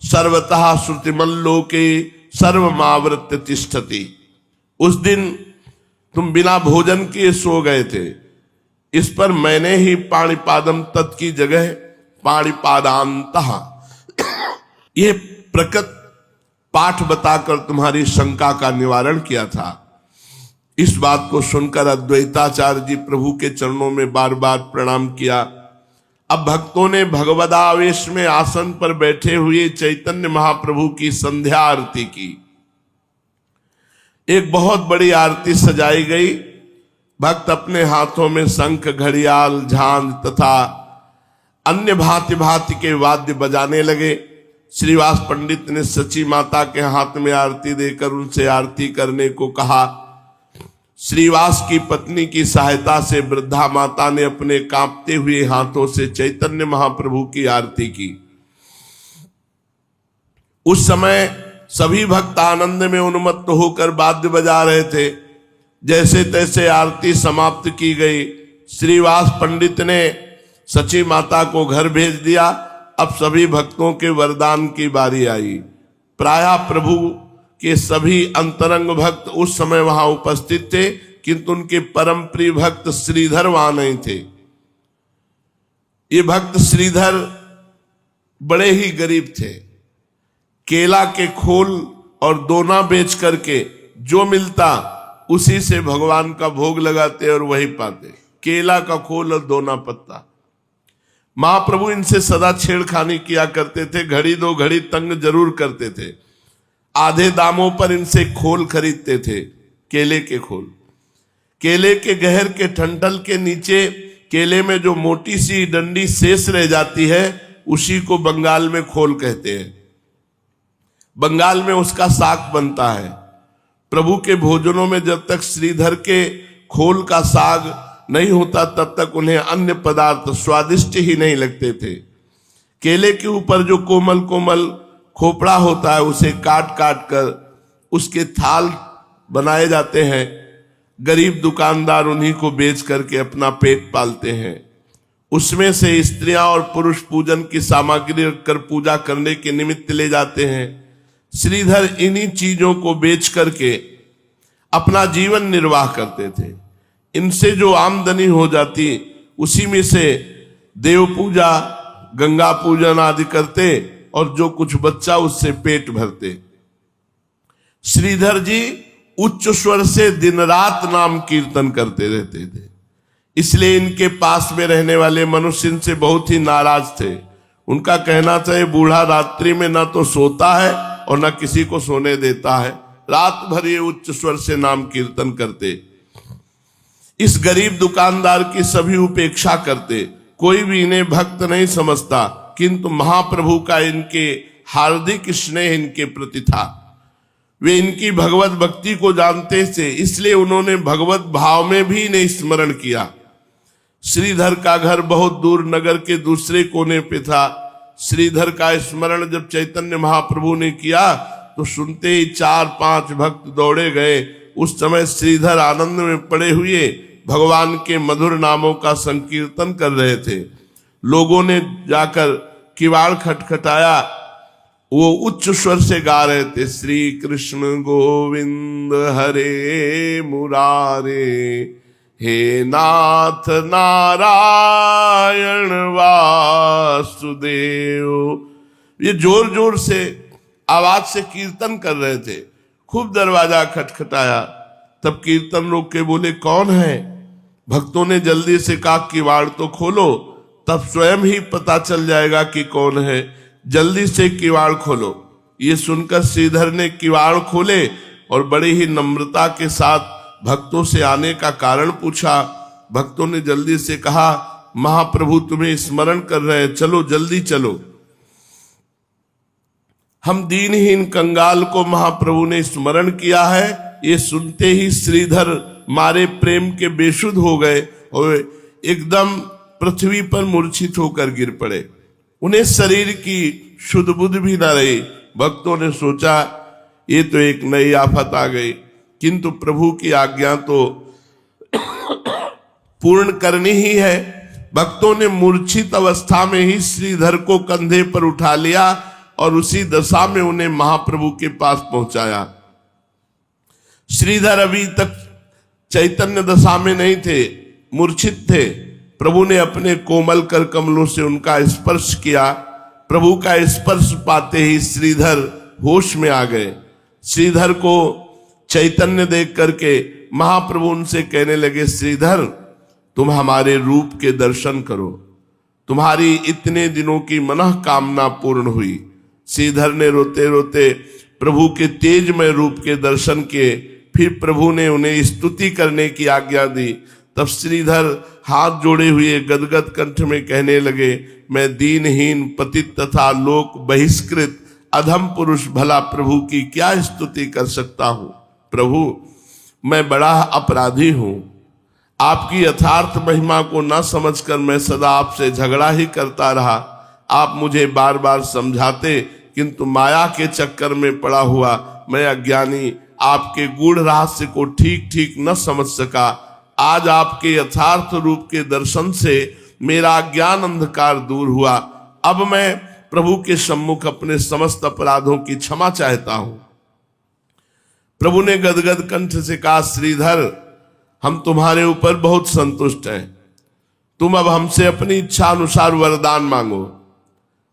सर्वतः श्रुतिमल्लोके सर्वमावृत्य तिष्ठति। उस दिन तुम बिना भोजन किए सो गए थे। इस पर मैंने ही पाणिपादम तत् की जगह पाणिपादांतः ये प्रकट पाठ बताकर तुम्हारी शंका का निवारण किया था। इस बात को सुनकर अद्वैताचार्य जी प्रभु के चरणों में बार बार प्रणाम किया। अब भक्तों ने भगवदावेश में आसन पर बैठे हुए चैतन्य महाप्रभु की संध्या आरती की। एक बहुत बड़ी आरती सजाई गई। भक्त अपने हाथों में शंख, घड़ियाल, झांझ तथा अन्य भांति भांति के वाद्य बजाने लगे। श्रीवास पंडित ने सची माता के हाथ में आरती देकर उनसे आरती करने को कहा। श्रीवास की पत्नी की सहायता से वृद्धा माता ने अपने कांपते हुए हाथों से चैतन्य महाप्रभु की आरती की। उस समय सभी भक्त आनंद में उन्मत्त होकर वाद्य बजा रहे थे। जैसे तैसे आरती समाप्त की गई। श्रीवास पंडित ने सची माता को घर भेज दिया। अब सभी भक्तों के वरदान की बारी आई। प्रायः प्रभु के सभी अंतरंग भक्त उस समय वहां उपस्थित थे, किंतु उनके परम प्रिय भक्त श्रीधर वहां नहीं थे। ये भक्त श्रीधर बड़े ही गरीब थे। केला के खोल और दोना बेच करके जो मिलता उसी से भगवान का भोग लगाते और वही पाते। केला का खोल और दोना पत्ता। महाप्रभु इनसे सदा छेड़खानी किया करते थे। घड़ी दो घड़ी तंग जरूर करते थे। आधे दामों पर इनसे खोल खरीदते थे, केले के खोल। केले के गहर के ठंठल के नीचे केले में जो मोटी सी डंडी शेष रह जाती है उसी को बंगाल में खोल कहते हैं। बंगाल में उसका साग बनता है। प्रभु के भोजनों में जब तक श्रीधर के खोल का साग नहीं होता तब तक उन्हें अन्य पदार्थ स्वादिष्ट ही नहीं लगते थे। केले के ऊपर जो कोमल कोमल खोपड़ा होता है उसे काट काट कर उसके थाल बनाए जाते हैं। गरीब दुकानदार उन्हीं को बेच करके अपना पेट पालते हैं। उसमें से स्त्रियां और पुरुष पूजन की सामग्री रखकर पूजा करने के निमित्त ले जाते हैं। श्रीधर इन्हीं चीजों को बेच करके अपना जीवन निर्वाह करते थे। इनसे जो आमदनी हो जाती उसी में से देव पूजा, गंगा पूजन आदि करते और जो कुछ बच्चा उससे पेट भरते। श्रीधर जी उच्च स्वर से दिन रात नाम कीर्तन करते रहते थे। इसलिए इनके पास में रहने वाले मनुष्य इनसे बहुत ही नाराज थे। उनका कहना था ये बूढ़ा रात्रि में ना तो सोता है और न किसी को सोने देता है। रात भर ये उच्च स्वर से नाम कीर्तन करते। इस गरीब दुकानदार की सभी उपेक्षा करते, कोई भी इन्हें भक्त नहीं समझता, किंतु महाप्रभु का इनके हार्दिक स्नेह इनके प्रति था। वे इनकी भगवत भक्ति को जानते थे, इसलिए उन्होंने भगवत भाव में भी इन्हें स्मरण किया। श्रीधर का घर बहुत दूर नगर के दूसरे कोने पे था। श्रीधर का स्मरण जब चैतन्य महाप्रभु ने किया तो सुनते ही 4-5 भक्त दौड़े गए। उस समय श्रीधर आनंद में पड़े हुए भगवान के मधुर नामों का संकीर्तन कर रहे थे। लोगों ने जाकर किवाड़ खटखटाया। वो उच्च स्वर से गा रहे थे, श्री कृष्ण गोविंद हरे मुरारे, हे नाथ नारायण वासुदेव। ये जोर जोर से आवाज से कीर्तन कर रहे थे। खूब दरवाजा खटखटाया, तब कीर्तन रोक के बोले, कौन है? भक्तों ने जल्दी से कहा, किवाड़ तो खोलो, तब स्वयं ही पता चल जाएगा कि कौन है। जल्दी से किवाड़ खोलो। ये सुनकर श्रीधर ने किवाड़ खोले और बड़ी ही नम्रता के साथ भक्तों से आने का कारण पूछा। भक्तों ने जल्दी से कहा, महाप्रभु तुम्हें स्मरण कर रहे हैं, चलो जल्दी चलो। हम दीनहीन कंगाल को महाप्रभु ने स्मरण किया है। ये सुनते ही श्रीधर मारे प्रेम के बेसुध हो गए और एकदम पृथ्वी पर मूर्छित होकर गिर पड़े। उन्हें शरीर की शुद्ध बुद्ध भी न रही। भक्तों ने सोचा ये तो एक नई आफत आ गई, किंतु प्रभु की आज्ञा तो पूर्ण करनी ही है। भक्तों ने मूर्छित अवस्था में ही श्रीधर को कंधे पर उठा लिया और उसी दशा में उन्हें महाप्रभु के पास पहुंचाया। श्रीधर अभी तक चैतन्य दशा में नहीं थे, मूर्छित थे। प्रभु ने अपने कोमल कर कमलों से उनका स्पर्श किया। प्रभु का स्पर्श पाते ही श्रीधर होश में आ गए। श्रीधर को चैतन्य देख करके महाप्रभु उनसे कहने लगे, श्रीधर तुम हमारे रूप के दर्शन करो, तुम्हारी इतने दिनों की मनोकामना पूर्ण हुई। श्रीधर ने रोते रोते प्रभु के तेजमय रूप के दर्शन किए। फिर प्रभु ने उन्हें स्तुति करने की आज्ञा दी। तब श्रीधर हाथ जोड़े हुए गदगद कंठ में कहने लगे, मैं दीनहीन पतित तथा लोक बहिष्कृत अधम पुरुष भला प्रभु की क्या स्तुति कर सकता हूं। प्रभु मैं बड़ा अपराधी हूं। आपकी यथार्थ महिमा को न समझकर मैं सदा आपसे झगड़ा ही करता रहा। आप मुझे बार बार समझाते, किंतु माया के चक्कर में पड़ा हुआ मैं अज्ञानी आपके गूढ़ रहस्य को ठीक ठीक न समझ सका। आज आपके यथार्थ रूप के दर्शन से मेरा ज्ञान अंधकार दूर हुआ। अब मैं प्रभु के सम्मुख अपने समस्त अपराधों की क्षमा चाहता हूं। प्रभु ने गदगद कंठ से कहा, श्रीधर हम तुम्हारे ऊपर बहुत संतुष्ट हैं। तुम अब हमसे अपनी इच्छा अनुसार वरदान मांगो।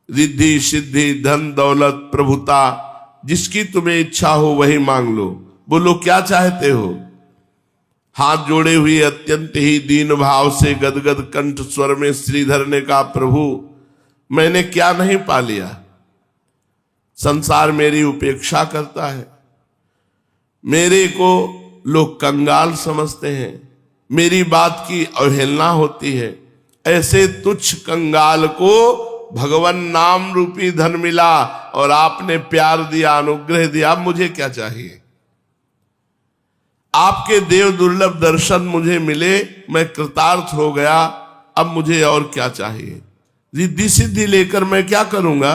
रिद्धि सिद्धि धन दौलत प्रभुता जिसकी तुम्हें इच्छा हो वही मांग लो। बोलो क्या चाहते हो। हाथ जोड़े हुए अत्यंत ही दीन भाव से गदगद कंठ स्वर में श्रीधर ने कहा, प्रभु मैंने क्या नहीं पा लिया। संसार मेरी उपेक्षा करता है, मेरे को लोग कंगाल समझते हैं, मेरी बात की अवहेलना होती है। ऐसे तुच्छ कंगाल को भगवान नाम रूपी धन मिला और आपने प्यार दिया, अनुग्रह दिया। अब मुझे क्या चाहिए। आपके देव दुर्लभ दर्शन मुझे मिले, मैं कृतार्थ हो गया। अब मुझे और क्या चाहिए। रिद्धि सिद्धि लेकर मैं क्या करूंगा।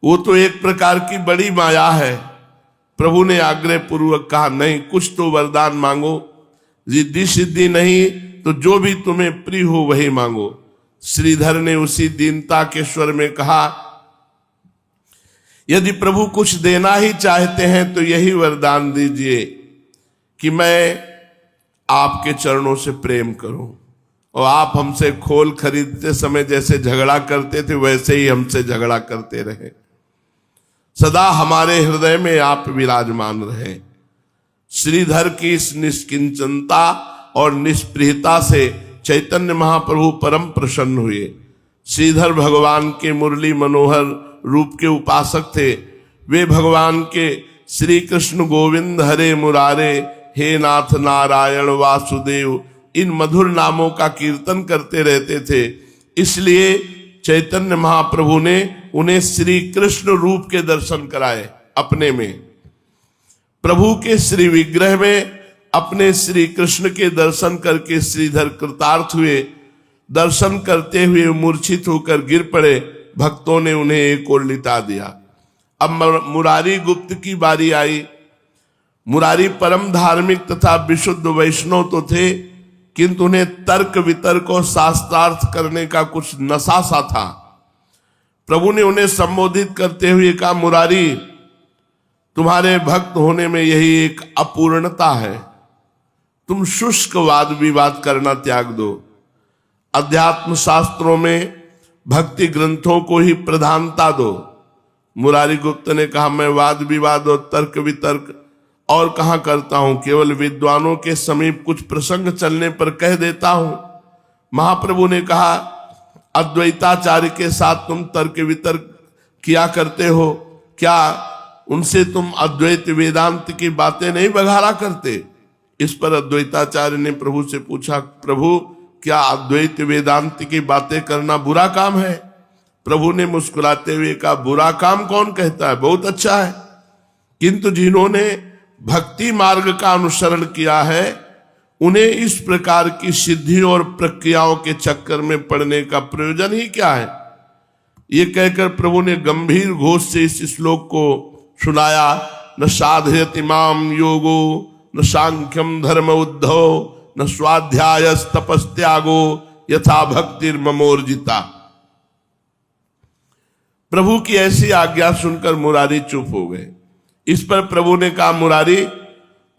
वो तो एक प्रकार की बड़ी माया है। प्रभु ने आग्रह पूर्वक कहा, नहीं कुछ तो वरदान मांगो। रिद्धि सिद्धि नहीं तो जो भी तुम्हें प्रिय हो वही मांगो। श्रीधर ने उसी दीनता के स्वर में कहा, यदि प्रभु कुछ देना ही चाहते हैं तो यही वरदान दीजिए कि मैं आपके चरणों से प्रेम करूं और आप हमसे खोल खरीदते समय जैसे झगड़ा करते थे वैसे ही हमसे झगड़ा करते रहे। सदा हमारे हृदय में आप विराजमान रहे। श्रीधर की इस निष्किंचनता और निष्प्रियता से चैतन्य महाप्रभु परम प्रसन्न हुए। श्रीधर भगवान के मुरली मनोहर रूप के उपासक थे। वे भगवान के श्री कृष्ण गोविंद हरे मुरारे हे नाथ नारायण वासुदेव इन मधुर नामों का कीर्तन करते रहते थे। इसलिए चैतन्य महाप्रभु ने उन्हें श्री कृष्ण रूप के दर्शन कराए। अपने में प्रभु के श्री विग्रह में अपने श्री कृष्ण के दर्शन करके श्रीधर कृतार्थ हुए। दर्शन करते हुए मूर्छित होकर गिर पड़े। भक्तों ने उन्हें एक ओर लिटा दिया। अब मुरारी गुप्त की बारी आई। मुरारी परम धार्मिक तथा विशुद्ध वैष्णव तो थे, किंतु उन्हें तर्क वितर्क और शास्त्रार्थ करने का कुछ नशा सा था। प्रभु ने उन्हें संबोधित करते हुए कहा, मुरारी, तुम्हारे भक्त होने में यही एक अपूर्णता है। तुम शुष्क वाद विवाद करना त्याग दो। अध्यात्म शास्त्रों में भक्ति ग्रंथों को ही प्रधानता दो। मुरारी गुप्त ने कहा, मैं वाद विवाद और तर्क वितर्क और कहां करता हूं, केवल विद्वानों के समीप कुछ प्रसंग चलने पर कह देता हूं। महाप्रभु ने कहा, अद्वैताचार्य के साथ तुम तर्क वितर्क किया करते हो, क्या उनसे तुम अद्वैत वेदांत की बातें नहीं बघारा करते? इस पर अद्वैताचार्य ने प्रभु से पूछा, प्रभु क्या अद्वैत वेदांत की बातें करना बुरा काम है? प्रभु ने मुस्कुराते हुए कहा, बुरा काम कौन कहता है, बहुत अच्छा है। किंतु जिन्होंने भक्ति मार्ग का अनुसरण किया है उन्हें इस प्रकार की सिद्धि और प्रक्रियाओं के चक्कर में पड़ने का प्रयोजन ही क्या है? ये कहकर प्रभु ने गंभीर घोष से इस श्लोक को सुनाया। न साधयति माम योगो न सांख्यम धर्म उद्धव न स्वाध्याय तपस्त्यागो यथा भक्तिर्ममोर्जिता। प्रभु की ऐसी आज्ञा सुनकर मुरारी चुप हो गए। इस पर प्रभु ने कहा, मुरारी,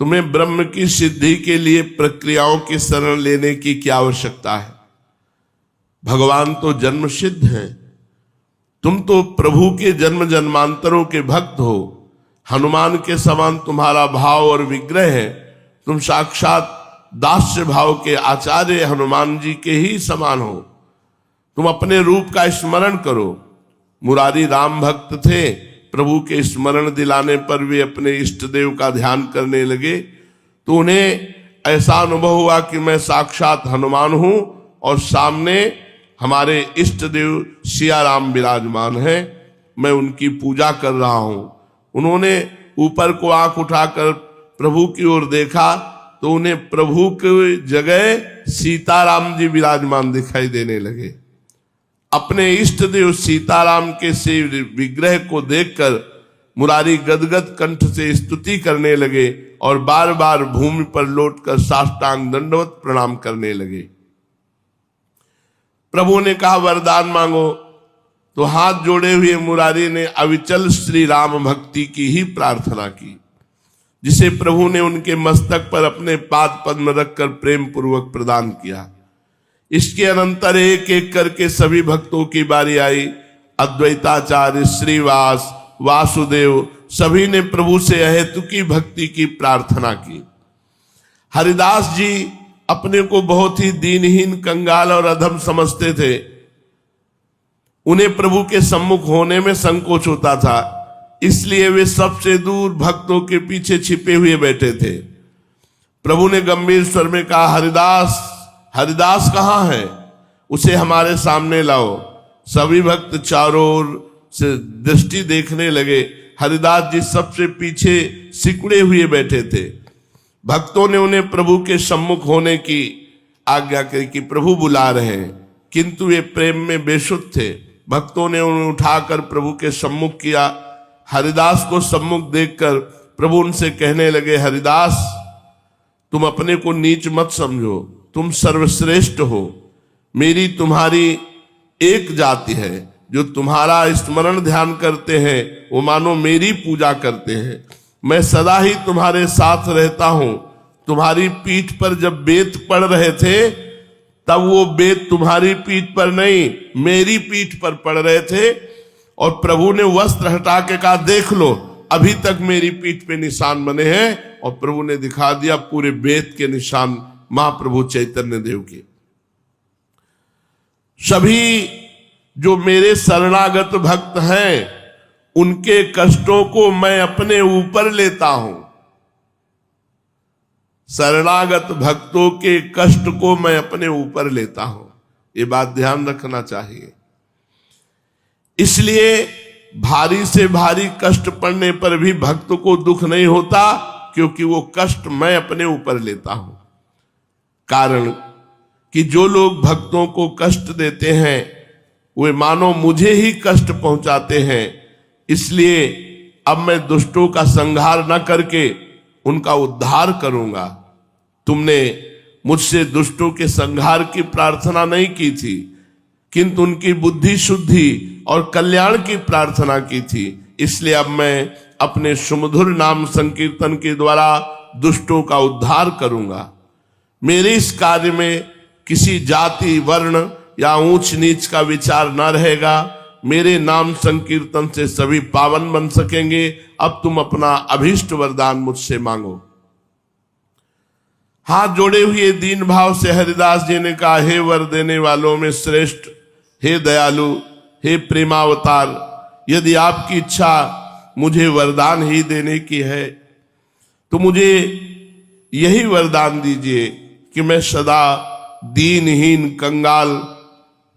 तुम्हें ब्रह्म की सिद्धि के लिए प्रक्रियाओं की शरण लेने की क्या आवश्यकता है? भगवान तो जन्म सिद्ध हैं। तुम तो प्रभु के जन्म जन्मांतरों के भक्त हो। हनुमान के समान तुम्हारा भाव और विग्रह है। तुम साक्षात दास्य भाव के आचार्य हनुमान जी के ही समान हो। तुम अपने रूप का स्मरण करो। मुरारी राम भक्त थे। प्रभु के स्मरण दिलाने पर वे अपने इष्ट देव का ध्यान करने लगे तो उन्हें ऐसा अनुभव हुआ कि मैं साक्षात हनुमान हूं और सामने हमारे इष्ट देव सिया राम विराजमान हैं। मैं उनकी पूजा कर रहा हूं। उन्होंने ऊपर को आंख उठाकर प्रभु की ओर देखा तो उन्हें प्रभु की जगह सीताराम जी विराजमान दिखाई देने लगे। अपने इष्ट देव सीताराम के से विग्रह को देखकर मुरारी गदगद कंठ से स्तुति करने लगे और बार बार भूमि पर लौटकर साष्टांग दंडवत प्रणाम करने लगे। प्रभु ने कहा, वरदान मांगो। तो हाथ जोड़े हुए मुरारी ने अविचल श्री राम भक्ति की ही प्रार्थना की, जिसे प्रभु ने उनके मस्तक पर अपने पाद पद्म रखकर प्रेम पूर्वक प्रदान किया। इसके अनंतर एक एक करके सभी भक्तों की बारी आई। अद्वैताचार्य, श्रीवास, वासुदेव सभी ने प्रभु से अहेतुकी भक्ति की प्रार्थना की। हरिदास जी अपने को बहुत ही दीनहीन, कंगाल और अधम समझते थे। उन्हें प्रभु के सम्मुख होने में संकोच होता था, इसलिए वे सबसे दूर भक्तों के पीछे छिपे हुए बैठे थे। प्रभु ने गंभीर स्वर में कहा, हरिदास, हरिदास कहाँ है? उसे हमारे सामने लाओ। सभी भक्त चारों ओर से दृष्टि देखने लगे। हरिदास जी सबसे पीछे सिकुड़े हुए बैठे थे। भक्तों ने उन्हें प्रभु के सम्मुख होने की आज्ञा की कि प्रभु बुला रहे हैं, किंतु वे प्रेम में बेसुध थे। भक्तों ने उन्हें उठाकर प्रभु के सम्मुख किया। हरिदास को सम्मुख देखकर प्रभु उनसे कहने लगे, हरिदास, तुम अपने को नीच मत समझो, तुम सर्वश्रेष्ठ हो। मेरी तुम्हारी एक जाति है। जो तुम्हारा स्मरण ध्यान करते हैं वो मानो मेरी पूजा करते हैं। मैं सदा ही तुम्हारे साथ रहता हूं। तुम्हारी पीठ पर जब बेत पड़ रहे थे तब वो बेत तुम्हारी पीठ पर नहीं, मेरी पीठ पर पड़ रहे थे। और प्रभु ने वस्त्र हटा के कहा, देख लो, अभी तक मेरी पीठ पे निशान बने हैं। और प्रभु ने दिखा दिया पूरे बेत के निशान महाप्रभु चैतन्य देव के। सभी जो मेरे शरणागत भक्त हैं उनके कष्टों को मैं अपने ऊपर लेता हूं। शरणागत भक्तों के कष्ट को मैं अपने ऊपर लेता हूं, ये बात ध्यान रखना चाहिए। इसलिए भारी से भारी कष्ट पड़ने पर भी भक्त को दुख नहीं होता, क्योंकि वो कष्ट मैं अपने ऊपर लेता हूं। कारण कि जो लोग भक्तों को कष्ट देते हैं वे मानो मुझे ही कष्ट पहुंचाते हैं, इसलिए अब मैं दुष्टों का संहार न करके उनका उद्धार करूंगा। तुमने मुझसे दुष्टों के संहार की प्रार्थना नहीं की थी, किंतु उनकी बुद्धि शुद्धि और कल्याण की प्रार्थना की थी। इसलिए अब मैं अपने सुमधुर नाम संकीर्तन के द्वारा दुष्टों का उद्धार करूंगा। मेरे इस कार्य में किसी जाति, वर्ण या ऊंच नीच का विचार न रहेगा। मेरे नाम संकीर्तन से सभी पावन बन सकेंगे। अब तुम अपना अभीष्ट वरदान मुझसे मांगो। हाथ जोड़े हुए दीन भाव से हरिदास जी ने कहा, हे वर देने वालों में श्रेष्ठ, हे दयालु, हे प्रेमावतार, यदि आपकी इच्छा मुझे वरदान ही देने की है तो मुझे यही वरदान दीजिए कि मैं सदा दीनहीन, कंगाल,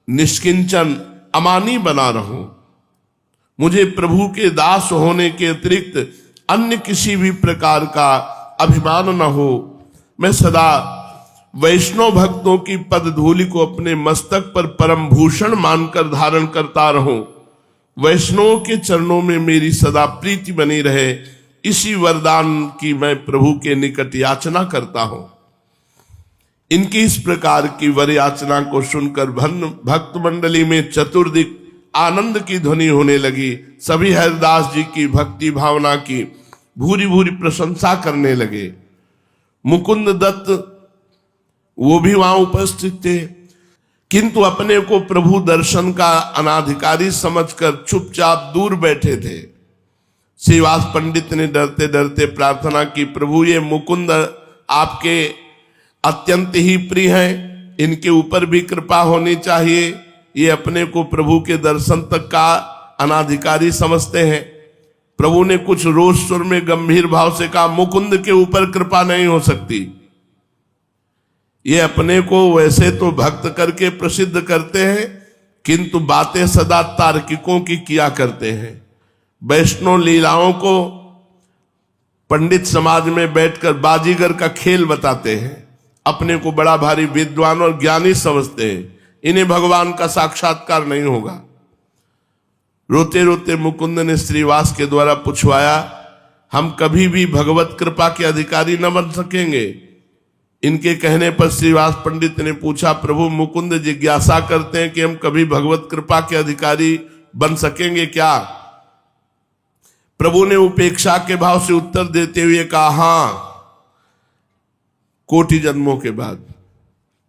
निष्किंचन, अमानी बना रहूं। मुझे प्रभु के दास होने के अतिरिक्त अन्य किसी भी प्रकार का अभिमान न हो। मैं सदा वैष्णव भक्तों की पद धूलि को अपने मस्तक पर परम भूषण मानकर धारण करता रहूं। वैष्णव के चरणों में मेरी सदा प्रीति बनी रहे, इसी वरदान की मैं प्रभु के निकट याचना करता हूं। इनकी इस प्रकार की वर याचना को सुनकर भक्त मंडली में चतुर्दिक आनंद की ध्वनि होने लगी। सभी हरिदास जी की भक्ति भावना की भूरी भूरी प्रशंसा करने लगे। मुकुंद दत्त वो भी वहां उपस्थित थे, किंतु अपने को प्रभु दर्शन का अनाधिकारी समझकर चुपचाप दूर बैठे थे। श्रीवास पंडित ने डरते डरते प्रार्थना की, प्रभु ये मुकुंद आपके अत्यंत ही प्रिय हैं, इनके ऊपर भी कृपा होनी चाहिए। ये अपने को प्रभु के दर्शन तक का अनाधिकारी समझते हैं। प्रभु ने कुछ रोष सुर में गंभीर भाव से कहा, मुकुंद के ऊपर कृपा नहीं हो सकती। ये अपने को वैसे तो भक्त करके प्रसिद्ध करते हैं, किंतु बातें सदा तार्किकों की किया करते हैं। वैष्णव लीलाओं को पंडित समाज में बैठकर बाजीगर का खेल बताते हैं। अपने को बड़ा भारी विद्वान और ज्ञानी समझते हैं। इन्हें भगवान का साक्षात्कार नहीं होगा। रोते रोते मुकुंद ने श्रीवास के द्वारा पूछवाया, हम कभी भी भगवत कृपा के अधिकारी न बन सकेंगे। इनके कहने पर श्रीवास पंडित ने पूछा, प्रभु मुकुंद जिज्ञासा करते हैं कि हम कभी भगवत कृपा के अधिकारी बन सकेंगे क्या? प्रभु ने उपेक्षा के भाव से उत्तर देते हुए कहा, हां, कोटि जन्मों के बाद,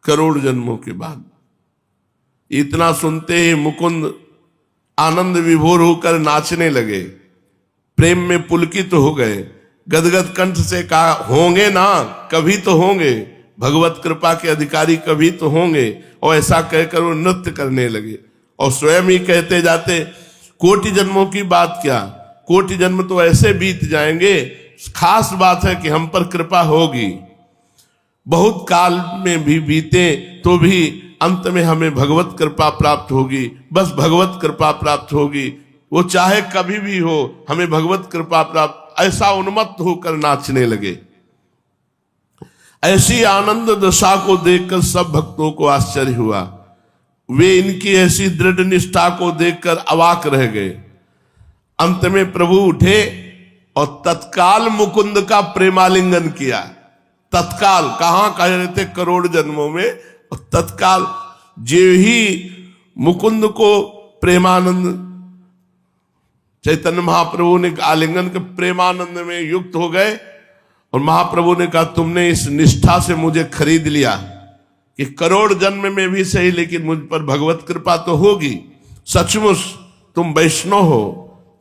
करोड़ जन्मों के बाद। इतना सुनते ही मुकुंद आनंद विभोर होकर नाचने लगे, प्रेम में पुलकित हो गए। गदगद कंठ से कहा, होंगे ना, कभी तो होंगे, भगवत कृपा के अधिकारी कभी तो होंगे। और ऐसा कहकर वो नृत्य करने लगे और स्वयं ही कहते जाते, कोटि जन्मों की बात क्या, कोटि जन्म तो ऐसे बीत जाएंगे, खास बात है कि हम पर कृपा होगी। बहुत काल में भी बीते तो भी अंत में हमें भगवत कृपा प्राप्त होगी, बस भगवत कृपा प्राप्त होगी। वो चाहे कभी भी हो, हमें भगवत कृपा प्राप्त। ऐसा उन्मत्त होकर नाचने लगे। ऐसी आनंद दशा को देखकर सब भक्तों को आश्चर्य हुआ। वे इनकी ऐसी दृढ़ निष्ठा को देखकर अवाक रह गए। अंत में प्रभु उठे और तत्काल मुकुंद का प्रेमालिंगन किया। तत्काल, कहां कह रहे थे करोड़ जन्मों में, और तत्काल जो ही मुकुंद को प्रेमानंद चैतन्य महाप्रभु ने आलिंगन के प्रेमानंद में युक्त हो गए। और महाप्रभु ने कहा, तुमने इस निष्ठा से मुझे खरीद लिया कि करोड़ जन्म में भी सही, लेकिन मुझ पर भगवत कृपा तो होगी। सचमुच तुम वैष्णव हो,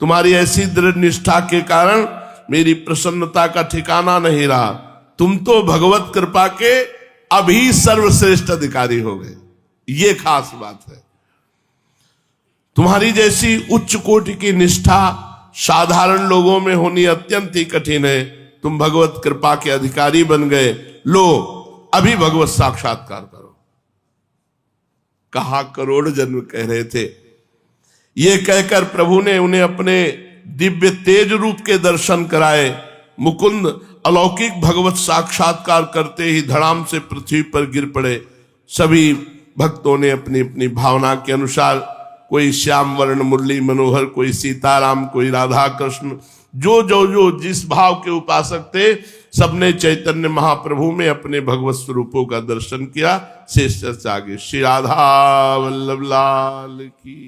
तुम्हारी ऐसी दृढ़ निष्ठा के कारण मेरी प्रसन्नता का ठिकाना नहीं रहा। तुम तो भगवत कृपा के अभी सर्वश्रेष्ठ अधिकारी हो गए। ये खास बात है। तुम्हारी जैसी उच्च कोटि की निष्ठा साधारण लोगों में होनी अत्यंत ही कठिन है। तुम भगवत कृपा के अधिकारी बन गए, लो अभी भगवत साक्षात्कार करो। कहा करोड़ जन्म कह रहे थे। ये कहकर प्रभु ने उन्हें अपने दिव्य तेज रूप के दर्शन कराए। मुकुंद अलौकिक भगवत साक्षात्कार करते ही धड़ाम से पृथ्वी पर गिर पड़े। सभी भक्तों ने अपनी अपनी भावना के अनुसार, कोई श्याम वर्ण मुरली मनोहर, कोई सीताराम, कोई राधा कृष्ण, जो जिस भाव के उपासक थे, सबने चैतन्य महाप्रभु में अपने भगवत स्वरूपों का दर्शन किया। शेष चर्चा आगे। श्री राधा वल्लभ लाल की।